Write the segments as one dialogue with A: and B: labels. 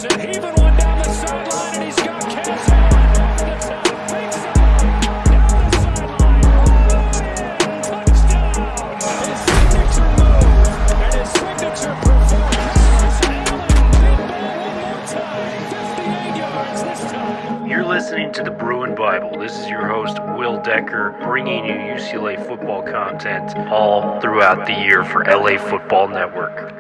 A: Anderson heaving one down the sideline, and he's got Cass Allen over the top. Big side, down the sideline. Touchdown. His signature move and his signature performance. Allen deep ball one more time. 58 yards this time.
B: You're listening to the Bruin Bible. This is your host, Will Decker, bringing you UCLA football content all throughout the year for LA Football Network.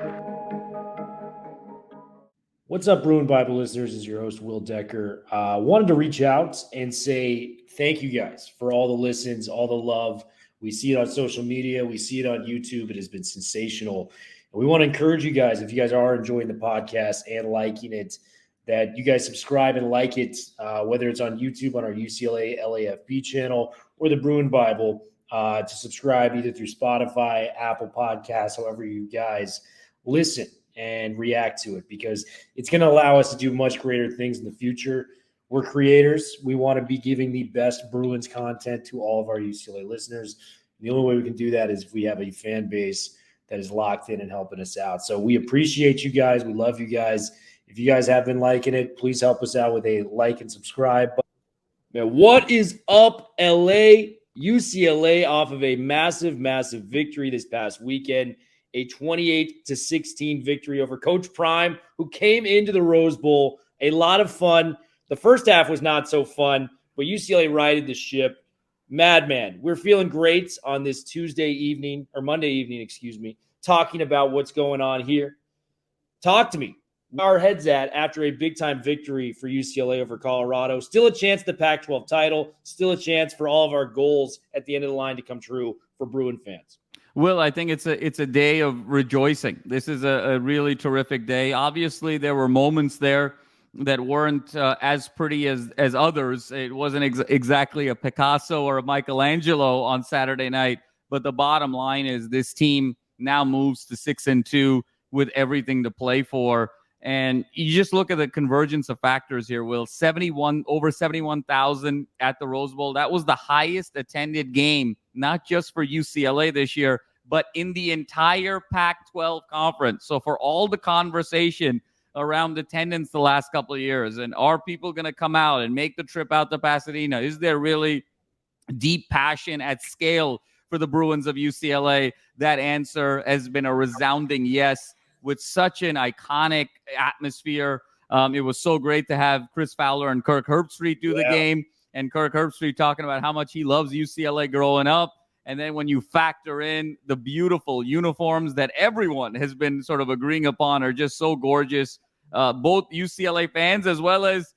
C: What's up, Bruin Bible listeners? This is your host, Will Decker. Wanted to reach out and say thank you guys for all the listens, all the love. We see it on social media. We see it on YouTube. It has been sensational. And we want to encourage you guys, if you guys are enjoying the podcast and liking it, that you guys subscribe and like it, whether it's on YouTube on our UCLA LAFB channel or the Bruin Bible, to subscribe either through Spotify, Apple Podcasts, however you guys listen and react to it, because it's going to allow us to do much greater things in the future. We're creators. We want to be giving the best Bruins content to all of our UCLA listeners. And the only way we can do that is if we have a fan base that is locked in and helping us out. So we appreciate you guys. We love you guys. If you guys have been liking it, please help us out with a like and subscribe. Man, what is up, LA? UCLA off of a massive, massive victory this past weekend. A 28-16 victory over Coach Prime, who came into the Rose Bowl. A lot of fun. The first half was not so fun, but UCLA righted the ship. Madman, we're feeling great on this Monday evening, talking about what's going on here. Talk to me. Where our heads at after a big-time victory for UCLA over Colorado. Still a chance at the Pac-12 title. Still a chance for all of our goals at the end of the line to come true for Bruin fans.
D: Will, I think it's a day of rejoicing. This is a really terrific day. Obviously, there were moments there that weren't as pretty as others. It wasn't exactly a Picasso or a Michelangelo on Saturday night. But the bottom line is this team now moves to 6-2 with everything to play for. And you just look at the convergence of factors here, Will. Over 71,000 at the Rose Bowl. That was the highest attended game, not just for UCLA this year, but in the entire Pac-12 conference. So for all the conversation around attendance the last couple of years, and are people going to come out and make the trip out to Pasadena? Is there really deep passion at scale for the Bruins of UCLA? That answer has been a resounding yes. With such an iconic atmosphere. It was so great to have Chris Fowler and Kirk Herbstreit do the game, and Kirk Herbstreit talking about how much he loves UCLA growing up. And then when you factor in the beautiful uniforms that everyone has been sort of agreeing upon are just so gorgeous, both UCLA fans as well as,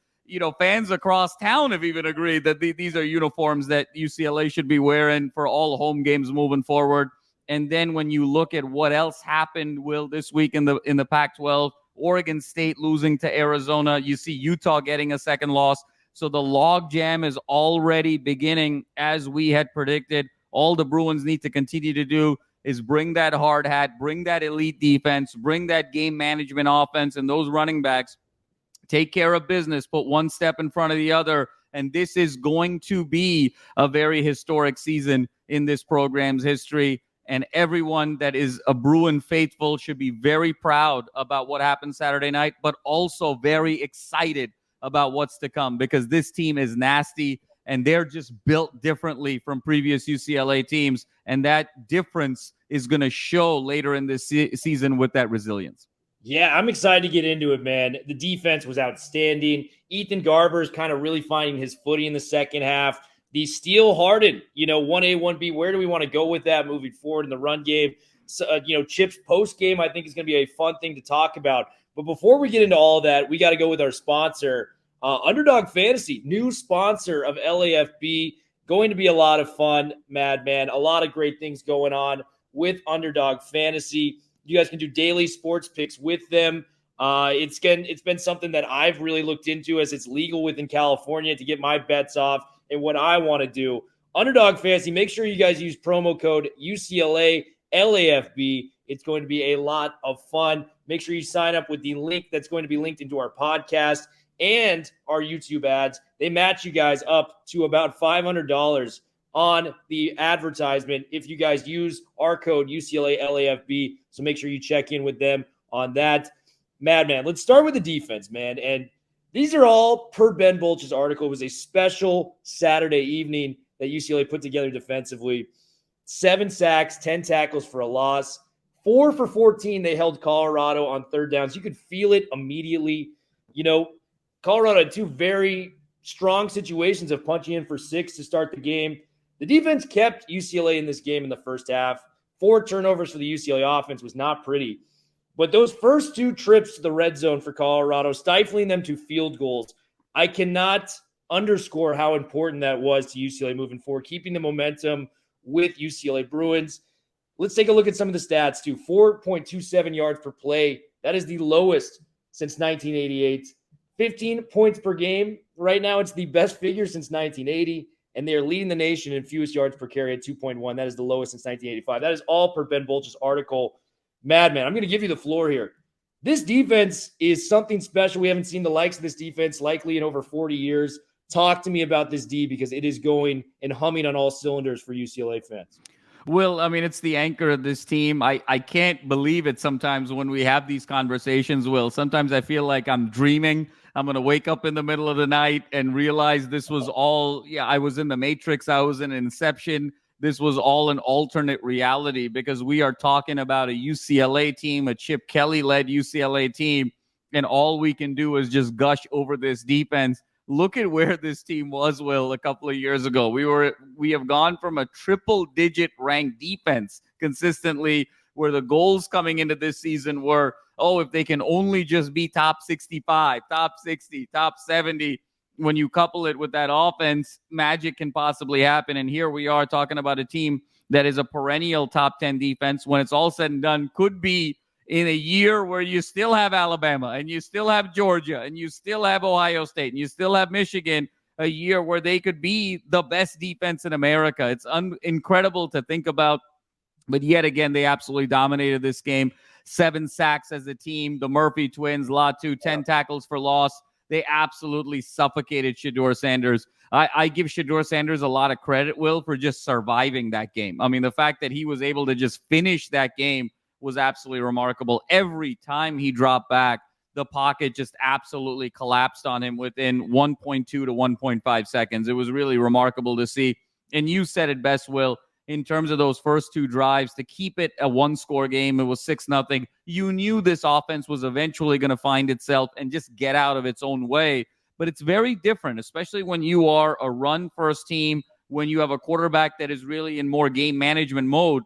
D: fans across town have even agreed that these are uniforms that UCLA should be wearing for all home games moving forward. And then when you look at what else happened, Will, this week in the Pac-12, Oregon State losing to Arizona, you see Utah getting a second loss. So the logjam is already beginning as we had predicted. All the Bruins need to continue to do is bring that hard hat, bring that elite defense, bring that game management offense, and those running backs take care of business, put one step in front of the other. And this is going to be a very historic season in this program's history. And everyone that is a Bruin faithful should be very proud about what happened Saturday night, but also very excited about what's to come, because this team is nasty and they're just built differently from previous UCLA teams. And that difference is going to show later in this season with that resilience.
C: Yeah, I'm excited to get into it, man. The defense was outstanding. Ethan Garbers kind of really finding his footing in the second half. The steel-hardened, 1A, 1B, where do we want to go with that moving forward in the run game? So, Chip's post-game, I think, is going to be a fun thing to talk about. But before we get into all of that, we got to go with our sponsor, Underdog Fantasy, new sponsor of LAFB. Going to be a lot of fun, Madman. A lot of great things going on with Underdog Fantasy. You guys can do daily sports picks with them. It's been something that I've really looked into as it's legal within California to get my bets off and what I want to do. Underdog Fantasy, make sure you guys use promo code UCLA LAFB. It's going to be a lot of fun. Make sure you sign up with the link that's going to be linked into our podcast and our YouTube ads. They match you guys up to about $500 on the advertisement if you guys use our code UCLA LAFB. So make sure you check in with them on that. Madman. Let's start with the defense, man. And these are all per Ben Bolch's article. It was a special Saturday evening that UCLA put together defensively. 7 sacks, 10 tackles for a loss. 4 for 14, they held Colorado on third downs. You could feel it immediately. You know, Colorado had 2 very strong situations of punching in for 6 to start the game. The defense kept UCLA in this game in the first half. 4 turnovers for the UCLA offense was not pretty. But those first 2 trips to the red zone for Colorado, stifling them to field goals, I cannot underscore how important that was to UCLA moving forward, keeping the momentum with UCLA Bruins. Let's take a look at some of the stats, too. 4.27 yards per play. That is the lowest since 1988. 15 points per game. Right now, it's the best figure since 1980, and they are leading the nation in fewest yards per carry at 2.1. That is the lowest since 1985. That is all per Ben Bolch's article. Madman, I'm going to give you the floor here. This defense is something special. We haven't seen the likes of this defense likely in over 40 years. Talk to me about this D, because it is going and humming on all cylinders for UCLA fans.
D: Will, I mean, it's the anchor of this team. I can't believe it sometimes when we have these conversations, Will. Sometimes I feel like I'm dreaming. I'm going to wake up in the middle of the night and realize this was all, I was in the Matrix. I was in Inception. This was all an alternate reality, because we are talking about a UCLA team, a Chip Kelly-led UCLA team, and all we can do is just gush over this defense. Look at where this team was, Will, a couple of years ago. We have gone from a triple-digit ranked defense consistently, where the goals coming into this season were, if they can only just be top 65, top 60, top 70. When you couple it with that offense, magic can possibly happen. And here we are talking about a team that is a perennial top 10 defense. When it's all said and done, could be in a year where you still have Alabama and you still have Georgia and you still have Ohio State and you still have Michigan, a year where they could be the best defense in America. It's incredible to think about. But yet again, they absolutely dominated this game. 7 sacks as a team. The Murphy twins, Latu, 10 tackles for loss. They absolutely suffocated Shedeur Sanders. I give Shedeur Sanders a lot of credit, Will, for just surviving that game. I mean, the fact that he was able to just finish that game was absolutely remarkable. Every time he dropped back, the pocket just absolutely collapsed on him within 1.2 to 1.5 seconds. It was really remarkable to see. And you said it best, Will, in terms of those first 2 drives, to keep it a 1-score game. It was 6-0. You knew this offense was eventually going to find itself and just get out of its own way. But it's very different, especially when you are a run-first team, when you have a quarterback that is really in more game management mode.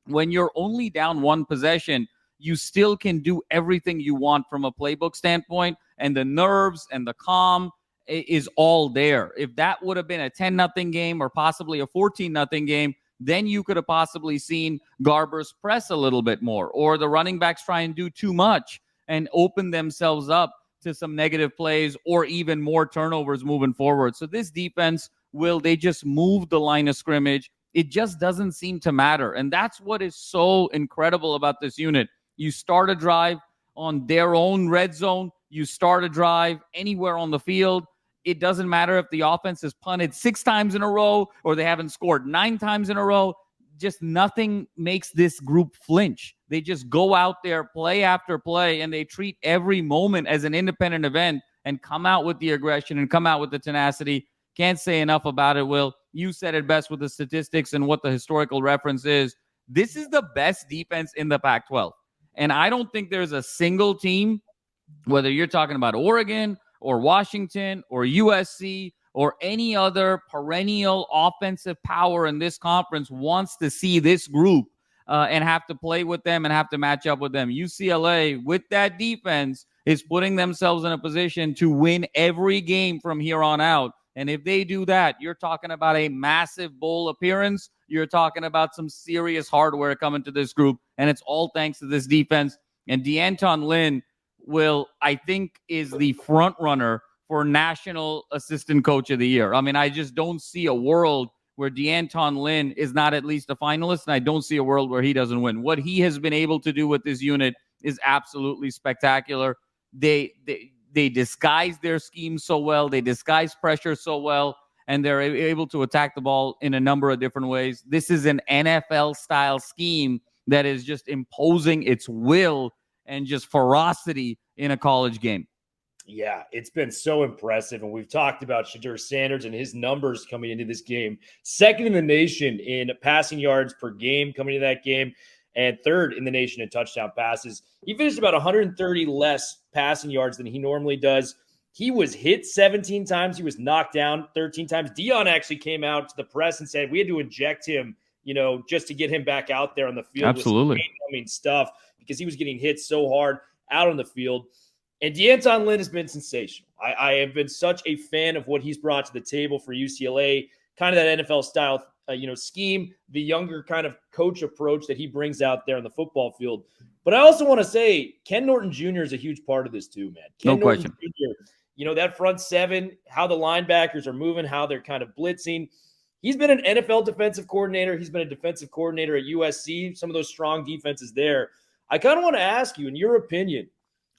D: When you're only down 1 possession, you still can do everything you want from a playbook standpoint, and the nerves and the calm is all there. If that would have been a 10-0 game or possibly a 14-0 game, then you could have possibly seen Garbers press a little bit more, or the running backs try and do too much and open themselves up to some negative plays or even more turnovers moving forward. So this defense, Will, they just moved the line of scrimmage. It just doesn't seem to matter. And that's what is so incredible about this unit. You start a drive on their own red zone. You start a drive anywhere on the field. It doesn't matter if the offense has punted 6 times in a row or they haven't scored 9 times in a row. Just nothing makes this group flinch. They just go out there, play after play, and they treat every moment as an independent event and come out with the aggression and come out with the tenacity. Can't say enough about it, Will. You said it best with the statistics and what the historical reference is. This is the best defense in the Pac-12. And I don't think there's a single team, whether you're talking about Oregon or Washington or USC or any other perennial offensive power in this conference, wants to see this group and have to play with them and have to match up with them. UCLA, with that defense, is putting themselves in a position to win every game from here on out. And if they do that, you're talking about a massive bowl appearance. You're talking about some serious hardware coming to this group, and it's all thanks to this defense. And D'Anton Lynn, Will, I think, is the front runner for National Assistant Coach of the Year. I mean, I just don't see a world where D'Anton Lynn is not at least a finalist, and I don't see a world where he doesn't win. What he has been able to do with this unit is absolutely spectacular. They disguise their scheme so well. They disguise pressure so well, and they're able to attack the ball in a number of different ways. This is an NFL-style scheme that is just imposing its will and just ferocity in a college game.
C: Yeah, it's been so impressive. And we've talked about Shadur Sanders and his numbers coming into this game. Second in the nation in passing yards per game coming into that game, and third in the nation in touchdown passes. He finished about 130 less passing yards than he normally does. He was hit 17 times. He was knocked down 13 times. Dion actually came out to the press and said we had to inject him, just to get him back out there on the field.
D: Absolutely.
C: With some stuff because he was getting hit so hard out on the field. And D'Anton Lynn has been sensational. I have been such a fan of what he's brought to the table for UCLA, kind of that NFL style, scheme, the younger kind of coach approach that he brings out there on the football field. But I also want to say Ken Norton Jr. is a huge part of this too, man. Ken
D: No question.
C: Jr., that front seven, how the linebackers are moving, how they're kind of blitzing. He's been an NFL defensive coordinator. He's been a defensive coordinator at USC, some of those strong defenses there. I kind of want to ask you, in your opinion,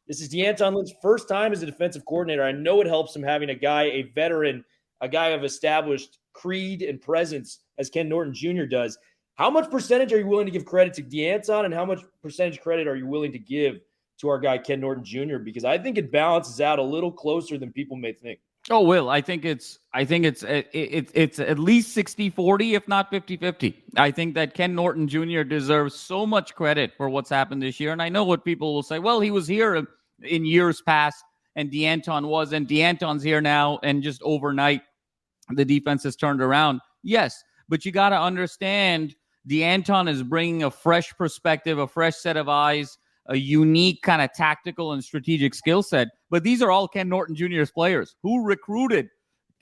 C: this is D'Anton Lynn's first time as a defensive coordinator. I know it helps him having a veteran, a guy of established creed and presence as Ken Norton Jr. does. How much percentage are you willing to give credit to D'Anton, and how much percentage credit are you willing to give to our guy Ken Norton Jr.? Because I think it balances out a little closer than people may think.
D: Oh, Will, I think it's at least 60-40, if not 50-50. I think that Ken Norton Jr. deserves so much credit for what's happened this year. And I know what people will say, well, he was here in years past and D'Anton wasn't. D'Anton's here now, and just overnight the defense has turned around. Yes, but you got to understand D'Anton is bringing a fresh perspective, a fresh set of eyes, a unique kind of tactical and strategic skill set. But these are all Ken Norton Jr.'s players who recruited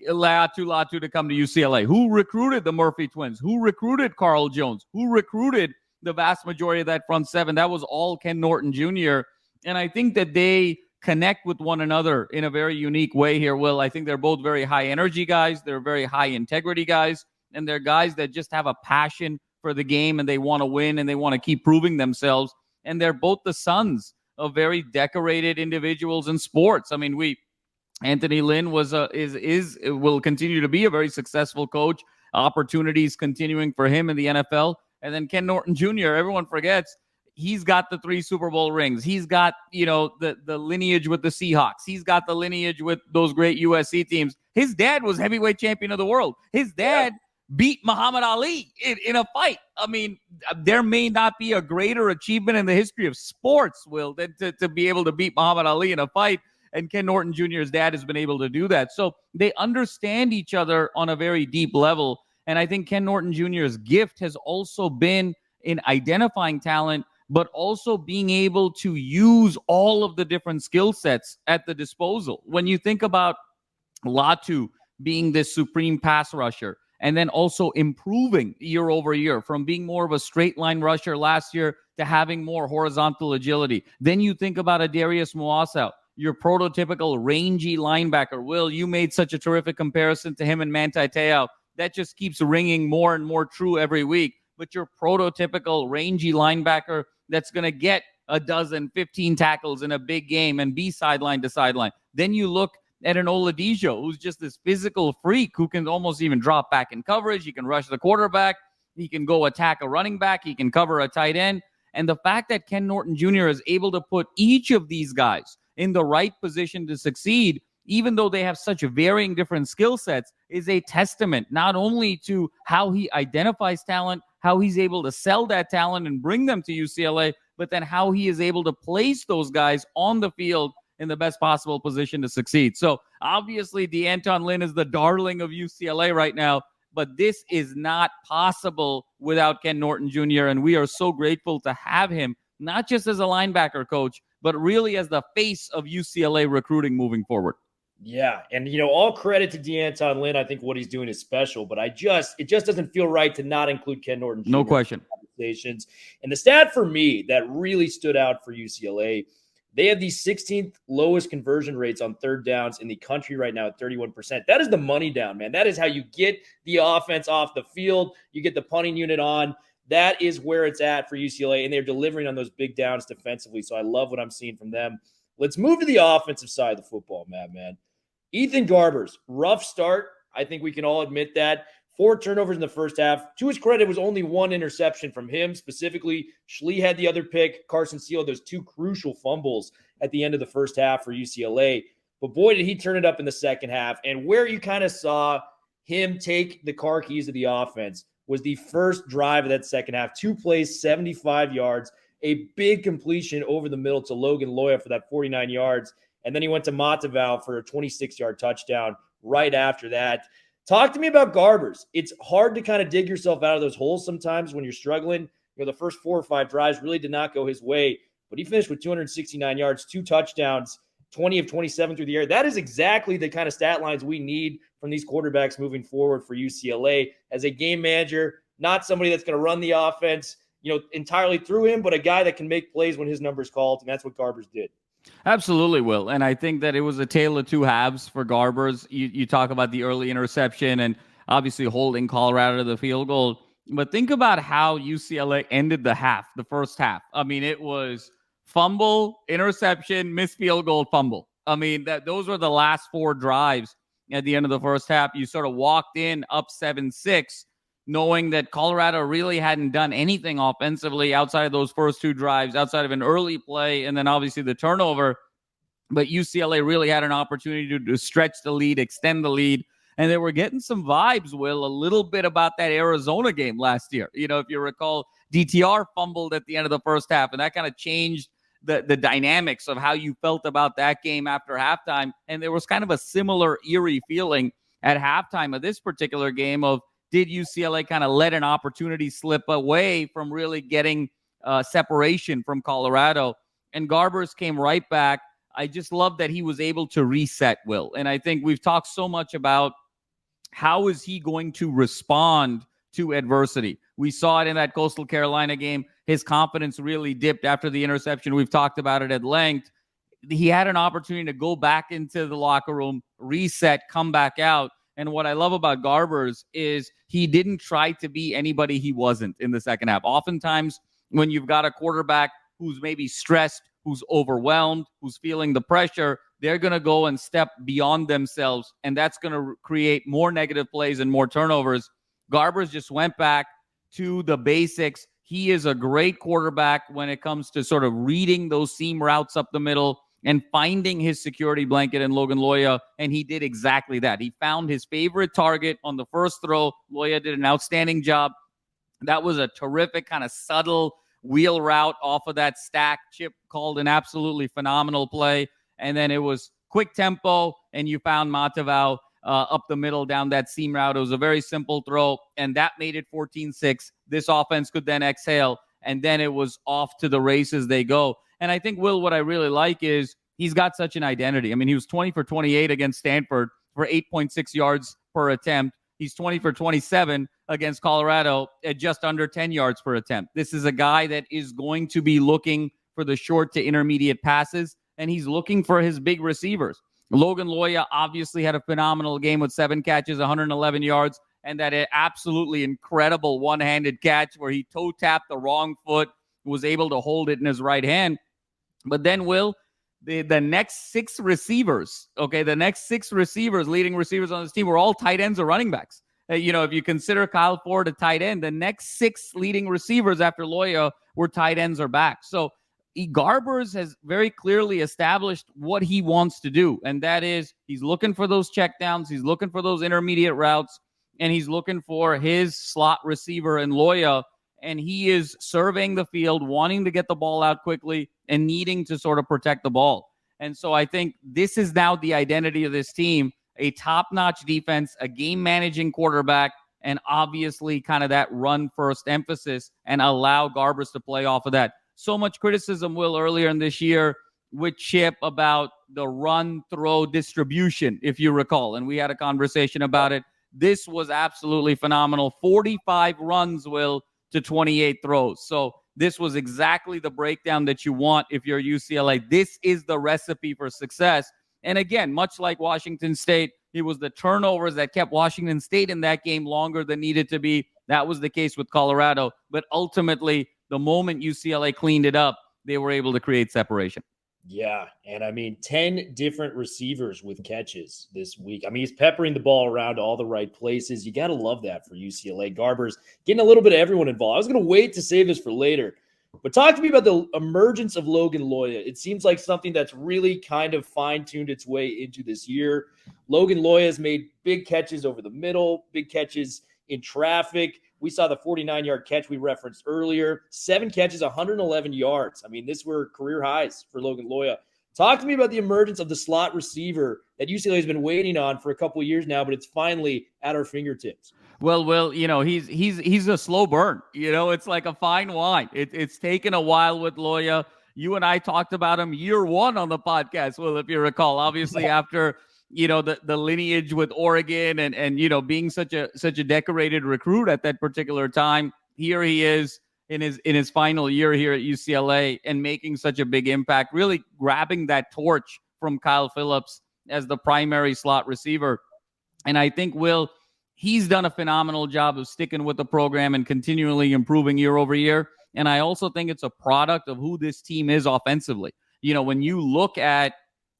D: Latu to come to UCLA, who recruited the Murphy twins, who recruited Carl Jones, who recruited the vast majority of that front seven. That was all Ken Norton Jr. And I think that they connect with one another in a very unique way here, Will. I think they're both very high energy guys. They're very high integrity guys. And they're guys that just have a passion for the game, and they want to win, and they want to keep proving themselves. And they're both the sons of very decorated individuals in sports. I mean, Anthony Lynn will continue to be a very successful coach. Opportunities continuing for him in the NFL. And then Ken Norton Jr., everyone forgets, he's got the 3 Super Bowl rings. He's got, the lineage with the Seahawks. He's got the lineage with those great USC teams. His dad was heavyweight champion of the world. His dad beat Muhammad Ali in a fight. I mean, there may not be a greater achievement in the history of sports, Will, than to be able to beat Muhammad Ali in a fight. And Ken Norton Jr.'s dad has been able to do that. So they understand each other on a very deep level. And I think Ken Norton Jr.'s gift has also been in identifying talent, but also being able to use all of the different skill sets at the disposal. When you think about Latu being this supreme pass rusher, and then also improving year over year from being more of a straight line rusher last year to having more horizontal agility. Then you think about a Darius Muasau, your prototypical rangy linebacker. Will, you made such a terrific comparison to him and Manti Te'o. That just keeps ringing more and more true every week. But your prototypical rangy linebacker that's going to get 15 tackles in a big game and be sideline to sideline. Then you look at an Oladipo, who's just this physical freak who can almost even drop back in coverage. He can rush the quarterback. He can go attack a running back. He can cover a tight end. And the fact that Ken Norton Jr. is able to put each of these guys in the right position to succeed, even though they have such varying different skill sets, is a testament not only to how he identifies talent, how he's able to sell that talent and bring them to UCLA, but then how he is able to place those guys on the field in the best possible position to succeed. So obviously D'Anton Lynn is the darling of UCLA right now, but this is not possible without Ken Norton Jr. And we are so grateful to have him, not just as a linebacker coach, but really as the face of UCLA recruiting moving forward.
C: Yeah, and all credit to D'Anton Lynn. I think what he's doing is special, but it just doesn't feel right to not include Ken Norton Jr.
D: No question.
C: Conversations. And the stat for me that really stood out for UCLA, they have the 16th lowest conversion rates on third downs in the country right now at 31%. That is the money down, man. That is how you get the offense off the field. You get the punting unit on. That is where it's at for UCLA, and they're delivering on those big downs defensively. So I love what I'm seeing from them. Let's move to the offensive side of the football, man. Ethan Garbers, rough start. I think we can all admit that. 4 turnovers in the first half. To his credit, it was only 1 interception from him specifically. Schlee had the other pick. Carson Steele, those 2 crucial fumbles at the end of the first half for UCLA. But boy, did he turn it up in the second half. And where you kind of saw him take the car keys of the offense was the first drive of that second half. 2 plays, 75 yards, a big completion over the middle to Logan Loya for that 49 yards. And then he went to Matavao for a 26-yard touchdown right after that. Talk to me about Garbers. It's hard to kind of dig yourself out of those holes sometimes when you're struggling. The first 4 or 5 drives really did not go his way, but he finished with 269 yards, 2 touchdowns, 20 of 27 through the air. That is exactly the kind of stat lines we need from these quarterbacks moving forward for UCLA as a game manager, not somebody that's going to run the offense, entirely through him, but a guy that can make plays when his number's called, and that's what Garbers did.
D: Absolutely, Will. And I think that it was a tale of two halves for Garbers. You talk about the early interception and obviously holding Colorado to the field goal. But think about how UCLA ended the first half. I mean, it was fumble, interception, missed field goal, fumble. I mean, those were the last 4 drives at the end of the first half. You sort of walked in up 7-6, knowing that Colorado really hadn't done anything offensively outside of those first 2 drives, outside of an early play and then obviously the turnover. But UCLA really had an opportunity to stretch the lead, extend the lead. And they were getting some vibes, Will, a little bit about that Arizona game last year. If you recall, DTR fumbled at the end of the first half, and that kind of changed the dynamics of how you felt about that game after halftime. And there was kind of a similar eerie feeling at halftime of this particular game of, did UCLA kind of let an opportunity slip away from really getting separation from Colorado? And Garbers came right back. I just love that he was able to reset, Will. And I think we've talked so much about how is he going to respond to adversity. We saw it in that Coastal Carolina game. His confidence really dipped after the interception. We've talked about it at length. He had an opportunity to go back into the locker room, reset, come back out. And what I love about Garbers is he didn't try to be anybody he wasn't in the second half. Oftentimes, when you've got a quarterback who's maybe stressed, who's overwhelmed, who's feeling the pressure, they're going to go and step beyond themselves, and that's going to create more negative plays and more turnovers. Garbers just went back to the basics. He is a great quarterback when it comes to sort of reading those seam routes up the middle and finding his security blanket in Logan Loya, and he did exactly that. He found his favorite target on the first throw. Loya did an outstanding job. That was a terrific kind of subtle wheel route off of that stack. Chip called an absolutely phenomenal play, and then it was quick tempo, and you found Matavao up the middle down that seam route. It was a very simple throw, and that made it 14-6. This offense could then exhale, and then it was off to the races they go. And I think, Will, what I really like is he's got such an identity. I mean, he was 20 for 28 against Stanford for 8.6 yards per attempt. He's 20 for 27 against Colorado at just under 10 yards per attempt. This is a guy that is going to be looking for the short to intermediate passes, and he's looking for his big receivers. Logan Loya obviously had a phenomenal game with 7 catches, 111 yards, and that absolutely incredible one-handed catch where he toe-tapped the wrong foot, was able to hold it in his right hand. But then, Will, the next 6 receivers, leading receivers on this team were all tight ends or running backs. If you consider Kyle Ford a tight end, the next 6 leading receivers after Loya were tight ends or backs. So Garbers has very clearly established what he wants to do, and that is he's looking for those checkdowns, he's looking for those intermediate routes, and he's looking for his slot receiver in Loya, and he is surveying the field, wanting to get the ball out quickly and needing to sort of protect the ball. And so I think this is now the identity of this team, a top-notch defense, a game-managing quarterback, and obviously kind of that run-first emphasis, and allow Garbers to play off of that. So much criticism, Will, earlier in this year with Chip about the run-throw distribution, if you recall, and we had a conversation about it. This was absolutely phenomenal. 45 runs, Will, to 28 throws. So this was exactly the breakdown that you want if you're UCLA. This is the recipe for success. And again, much like Washington State, it was the turnovers that kept Washington State in that game longer than needed to be. That was the case with Colorado. But ultimately, the moment UCLA cleaned it up, they were able to create separation.
C: Yeah, and I mean, 10 different receivers with catches this week. I mean, he's peppering the ball around to all the right places. You got to love that for UCLA. Garbers getting a little bit of everyone involved. I was going to wait to save this for later, But talk to me about the emergence of Logan Loya. It seems like something that's really kind of fine-tuned its way into this year. Logan Loya has made big catches over the middle, big catches in traffic. We saw the 49-yard catch we referenced earlier. 7 catches, 111 yards. I mean, this were career highs for Logan Loya. Talk to me about the emergence of the slot receiver that UCLA has been waiting on for a couple of years now, but it's finally at our fingertips.
D: Well, he's a slow burn. It's like a fine wine. It's taken a while with Loya. You and I talked about him year one on the podcast. Well, if you recall, obviously after the lineage with Oregon and being such a decorated recruit at that particular time, here he is in his final year here at UCLA and making such a big impact, really grabbing that torch from Kyle Phillips as the primary slot receiver. And I think he's done a phenomenal job of sticking with the program and continually improving year over year. And I also think it's a product of who this team is offensively. When you look at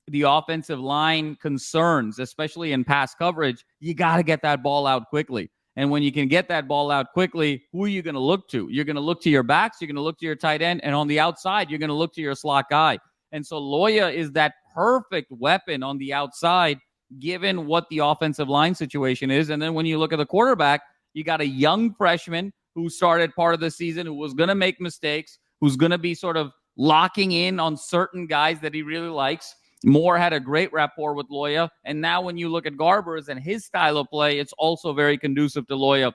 D: the offensive line concerns, especially in pass coverage, you got to get that ball out quickly. And when you can get that ball out quickly, who are you going to look to? You're going to look to your backs. You're going to look to your tight end. And on the outside, you're going to look to your slot guy. And so Loya is that perfect weapon on the outside, given what the offensive line situation is. And then when you look at the quarterback, you got a young freshman who started part of the season, who was going to make mistakes, who's going to be sort of locking in on certain guys that he really likes. Moore had a great rapport with Loya. And now when you look at Garbers and his style of play, it's also very conducive to Loya.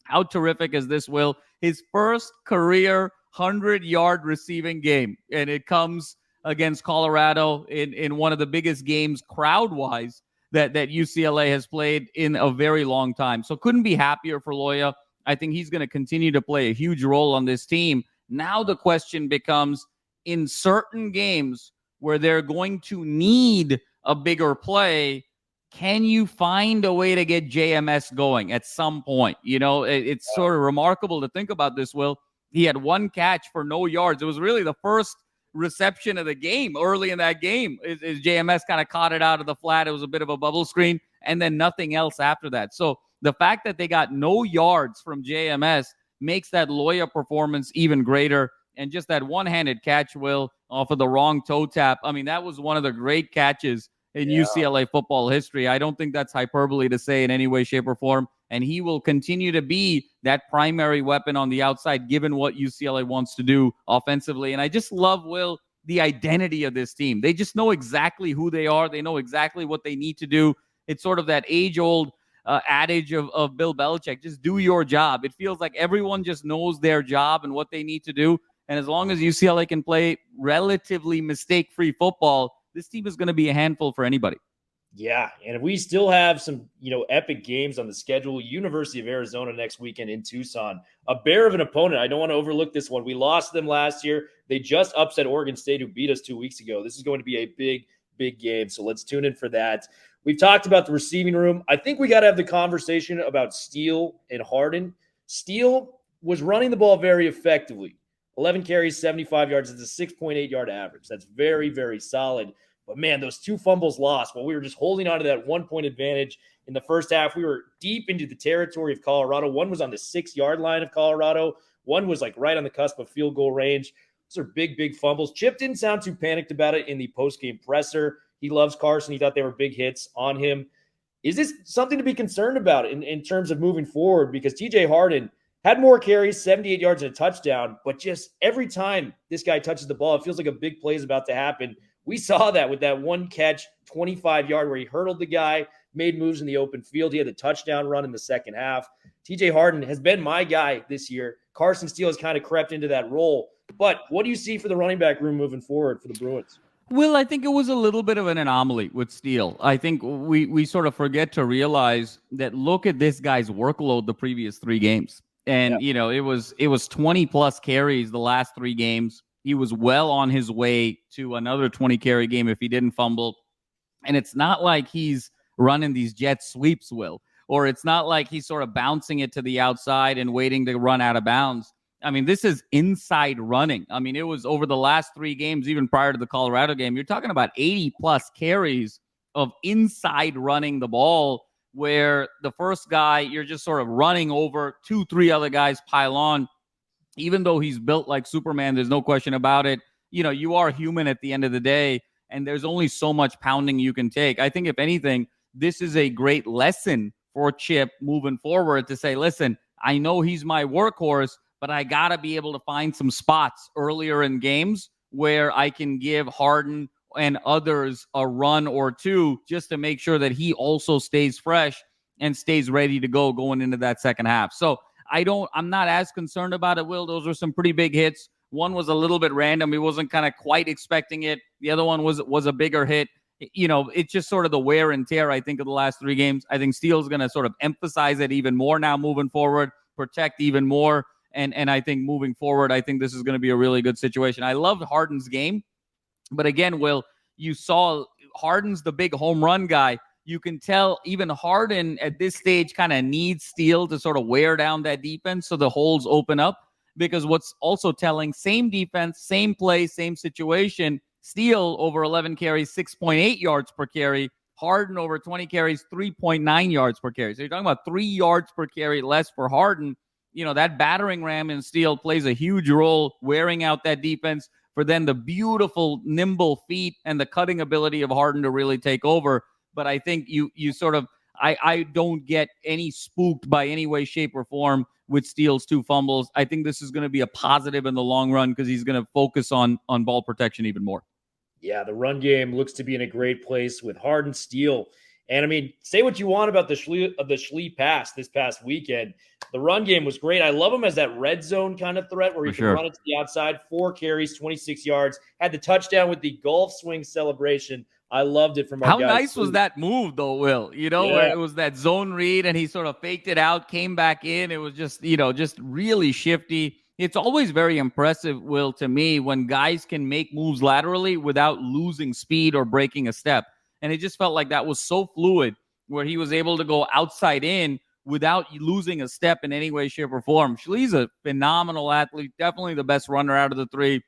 D: How terrific is this, Will? His first career 100-yard receiving game. And it comes against Colorado in one of the biggest games crowd-wise that UCLA has played in a very long time. So couldn't be happier for Loya. I think he's going to continue to play a huge role on this team. Now the question becomes, in certain games where they're going to need a bigger play, can you find a way to get JMS going at some point? It's sort of remarkable to think about this, Will. He had 1 catch for no yards. It was really the first reception of the game early in that game. Is JMS kind of caught it out of the flat. It was a bit of a bubble screen, and then nothing else after that. So the fact that they got no yards from JMS makes that Loya performance even greater. And just that one-handed catch, Will, off of the wrong toe tap. I mean, that was one of the great catches in UCLA football history. I don't think that's hyperbole to say in any way, shape, or form. And he will continue to be that primary weapon on the outside, given what UCLA wants to do offensively. And I just love, Will, the identity of this team. They just know exactly who they are. They know exactly what they need to do. It's sort of that age-old adage of Bill Belichick, just do your job. It feels like everyone just knows their job and what they need to do. And as long as UCLA can play relatively mistake-free football, this team is going to be a handful for anybody.
C: Yeah, and we still have some, epic games on the schedule. University of Arizona next weekend in Tucson. A bear of an opponent. I don't want to overlook this one. We lost them last year. They just upset Oregon State, who beat us 2 weeks ago. This is going to be a big, big game, so let's tune in for that. We've talked about the receiving room. I think we got to have the conversation about Steele and Harden. Steele was running the ball very effectively. 11 carries, 75 yards. It's a 6.8-yard average. That's very, very solid. But, man, those 2 fumbles lost while we were just holding on to that 1-point advantage in the first half. We were deep into the territory of Colorado. One was on the 6-yard line of Colorado. One was, right on the cusp of field goal range. Those are big, big fumbles. Chip didn't sound too panicked about it in the post-game presser. He loves Carson. He thought they were big hits on him. Is this something to be concerned about in terms of moving forward? Because TJ Harden had more carries, 78 yards and a touchdown, but just every time this guy touches the ball, it feels like a big play is about to happen. We saw that with that 1 catch, 25-yard where he hurdled the guy, made moves in the open field. He had the touchdown run in the second half. TJ Harden has been my guy this year. Carson Steele has kind of crept into that role. But what do you see for the running back room moving forward for the Bruins?
D: Well, I think it was a little bit of an anomaly with Steele. I think we sort of forget to realize that look at this guy's workload the previous 3 games. And, it was 20 plus carries the last 3 games. He was well on his way to another 20 carry game if he didn't fumble. And it's not like he's running these jet sweeps, Will, or it's not like he's sort of bouncing it to the outside and waiting to run out of bounds. I mean, this is inside running. I mean, it was over the last 3 games, even prior to the Colorado game, you're talking about 80 plus carries of inside running the ball, where the first guy, you're just sort of running over 2-3 other guys pile on. even though he's built like Superman, there's no question about it. You are human at the end of the day, and there's only so much pounding you can take. I think if anything, this is a great lesson for Chip moving forward to say, listen, I know he's my workhorse, but I got to be able to find some spots earlier in games where I can give Harden and others a run or two just to make sure that he also stays fresh and stays ready to go going into that second half. So I'm not as concerned about it, Will. Those were some pretty big hits. One was a little bit random. He wasn't kind of quite expecting it. The other one was a bigger hit. It's just sort of the wear and tear, I think, of the last 3 games. I think Steele's going to sort of emphasize it even more now moving forward, protect even more. And I think moving forward, I think this is going to be a really good situation. I loved Harden's game. But again, Will, you saw Harden's the big home run guy. You can tell even Harden at this stage kind of needs Steele to sort of wear down that defense so the holes open up. Because what's also telling, same defense, same play, same situation, Steele over 11 carries, 6.8 yards per carry. Harden over 20 carries, 3.9 yards per carry. So you're talking about 3 yards per carry less for Harden. That battering ram in Steele plays a huge role wearing out that defense for then the beautiful, nimble feet and the cutting ability of Harden to really take over. But I think you sort of, I don't get any spooked by any way, shape, or form with Steele's 2 fumbles. I think this is going to be a positive in the long run because he's going to focus on ball protection even more.
C: Yeah, the run game looks to be in a great place with Harden, Steele. And I mean, say what you want about the Schlee pass this past weekend. The run game was great. I love him as that red zone kind of threat where he can run it to the outside. 4 carries, 26 yards. Had the touchdown with the golf swing celebration. I loved it from our
D: How
C: guys.
D: nice was that move, though, Will? Where it was that zone read and he sort of faked it out, came back in. It was just, just really shifty. It's always very impressive, Will, to me, when guys can make moves laterally without losing speed or breaking a step. And it just felt like that was so fluid where he was able to go outside in without losing a step in any way, shape, or form. Schlee's a phenomenal athlete, definitely the best runner out of the 3.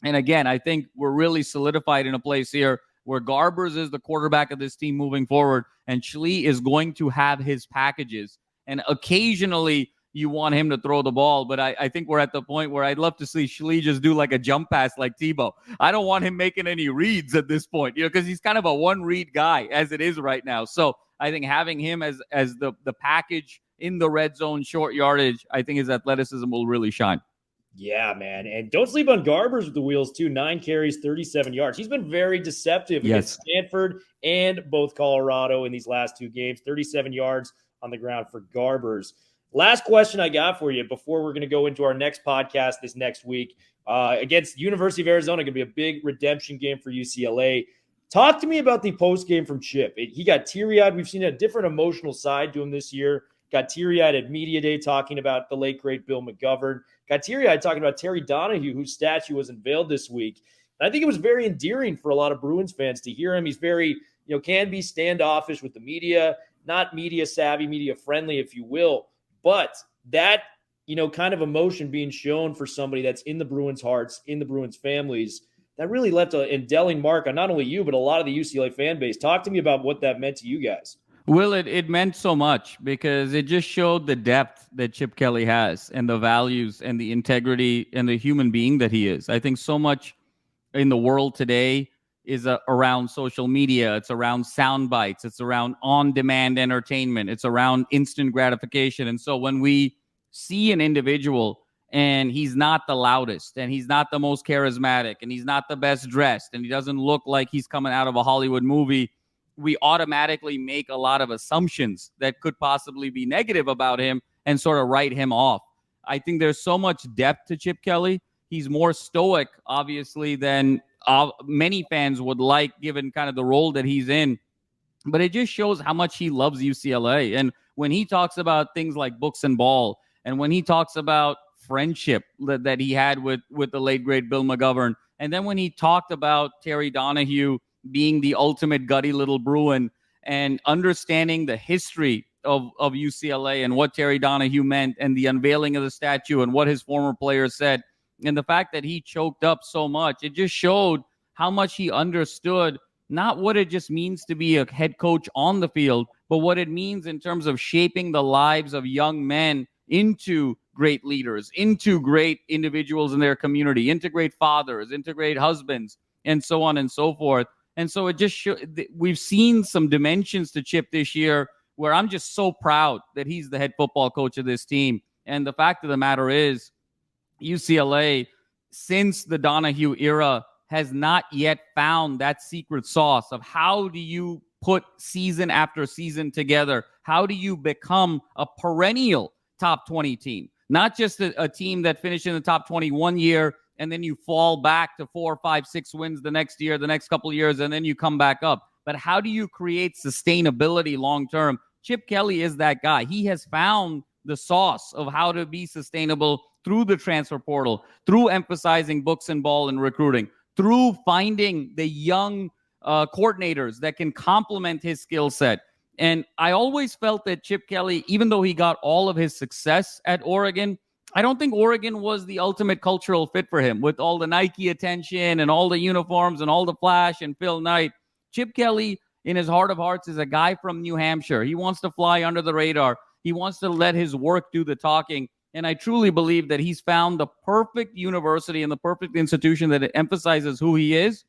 D: And again, I think we're really solidified in a place here where Garbers is the quarterback of this team moving forward, and Schlee is going to have his packages. And occasionally you want him to throw the ball, but I think we're at the point where I'd love to see Schlee just do like a jump pass like Tebow. I don't want him making any reads at this point, because he's kind of a one-read guy as it is right now. So I think having him as the package in the red zone, short yardage, I think his athleticism will really shine.
C: Yeah, man. And don't sleep on Garbers with the wheels, too. 9 carries, 37 yards. He's been very deceptive against Stanford and both Colorado in these last 2 games. 37 yards on the ground for Garbers. Last question I got for you before we're going to go into our next podcast this next week. Against University of Arizona, going to be a big redemption game for UCLA. Talk to me about the post game from Chip. He got teary-eyed. We've seen a different emotional side to him this year. Got teary-eyed at Media Day talking about the late, great Bill McGovern. Got teary-eyed talking about Terry Donahue, whose statue was unveiled this week. And I think it was very endearing for a lot of Bruins fans to hear him. He's very, can be standoffish with the media, not media savvy, media friendly, if you will. But that, kind of emotion being shown for somebody that's in the Bruins' hearts, in the Bruins' families, that really left an indelible mark on not only you, but a lot of the UCLA fan base. Talk to me about what that meant to you guys.
D: Will, it meant so much because it just showed the depth that Chip Kelly has and the values and the integrity and the human being that he is. I think so much in the world today is around social media. It's around sound bites. It's around on-demand entertainment. It's around instant gratification. And so when we see an individual and he's not the loudest and he's not the most charismatic and he's not the best dressed and he doesn't look like he's coming out of a Hollywood movie, we automatically make a lot of assumptions that could possibly be negative about him and sort of write him off. I think there's so much depth to Chip Kelly. He's more stoic, obviously, than many fans would like, given kind of the role that he's in. But it just shows how much he loves UCLA. And when he talks about things like books and ball, and when he talks about friendship that he had with the late, great Bill McGovern, and then when he talked about Terry Donahue being the ultimate gutty little Bruin and understanding the history of UCLA and what Terry Donahue meant and the unveiling of the statue and what his former players said and the fact that he choked up so much, it just showed how much he understood not what it just means to be a head coach on the field, but what it means in terms of shaping the lives of young men into great leaders, into great individuals in their community, into great fathers, into great husbands, and so on and so forth. And so it just we've seen some dimensions to Chip this year where I'm just so proud that he's the head football coach of this team. And the fact of the matter is, UCLA, since the Donahue era, has not yet found that secret sauce of how do you put season after season together? How do you become a perennial top 20 team? Not just a team that finished in the top 20 one year and then you fall back to 4, 5, 6 wins the next year, the next couple of years, and then you come back up. But how do you create sustainability long term? Chip Kelly is that guy. He has found the sauce of how to be sustainable through the transfer portal, through emphasizing books and ball and recruiting, through finding the young coordinators that can complement his skill set. And I always felt that Chip Kelly, even though he got all of his success at Oregon, I don't think Oregon was the ultimate cultural fit for him with all the Nike attention and all the uniforms and all the flash and Phil Knight. Chip Kelly, in his heart of hearts, is a guy from New Hampshire. He wants to fly under the radar. He wants to let his work do the talking. And I truly believe that he's found the perfect university and the perfect institution that emphasizes who he is.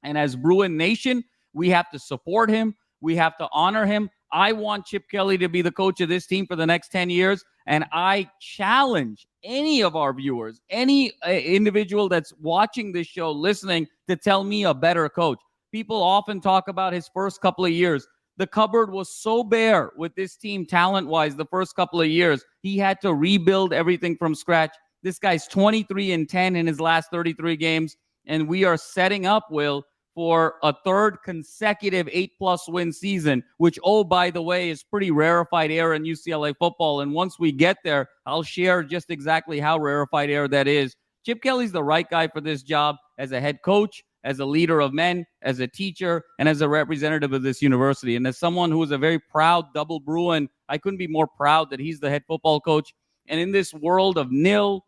D: And as Bruin Nation, we have to support him. We have to honor him. I want Chip Kelly to be the coach of this team for the next 10 years. And I challenge any of our viewers, any individual that's watching this show, listening, to tell me a better coach. People often talk about his first couple of years. The cupboard was so bare with this team talent-wise the first couple of years. He had to rebuild everything from scratch. This guy's 23-10 in his last 33 games. And we are setting up, Will, for a third consecutive 8+ win season, which, oh, by the way, is pretty rarefied air in UCLA football. And once we get there, I'll share just exactly how rarefied air that is. Chip Kelly's the right guy for this job as a head coach, as a leader of men, as a teacher, and as a representative of this university. And as someone who is a very proud double Bruin, I couldn't be more proud that he's the head football coach. And in this world of nil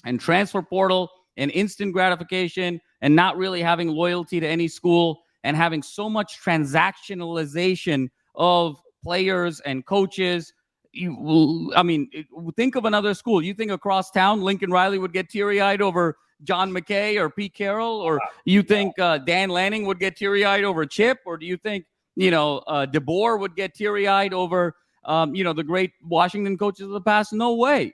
D: and transfer portal and instant gratification and not really having loyalty to any school and having so much transactionalization of players and coaches, think of another school. You think across town, Lincoln Riley would get teary-eyed over John McKay or Pete Carroll? Or you think Dan Lanning would get teary-eyed over Chip? Or do you think, DeBoer would get teary-eyed over the great Washington coaches of the past? No way.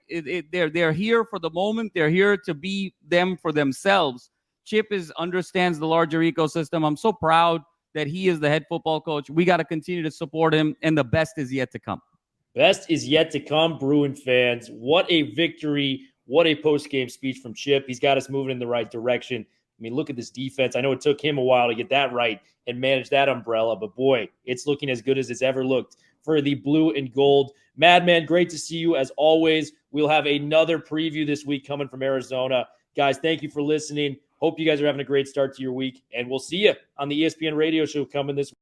D: They're here for the moment. They're here to be them for themselves. Chip understands the larger ecosystem. I'm so proud that he is the head football coach. We got to continue to support him, and the best is yet to come.
C: Best is yet to come, Bruin fans. What a victory. What a post-game speech from Chip. He's got us moving in the right direction. I mean, look at this defense. I know it took him a while to get that right and manage that umbrella, but boy, it's looking as good as it's ever looked for the blue and gold. Madman, great to see you as always. We'll have another preview this week coming from Arizona. Guys, thank you for listening. Hope you guys are having a great start to your week, and we'll see you on the ESPN radio show coming this week.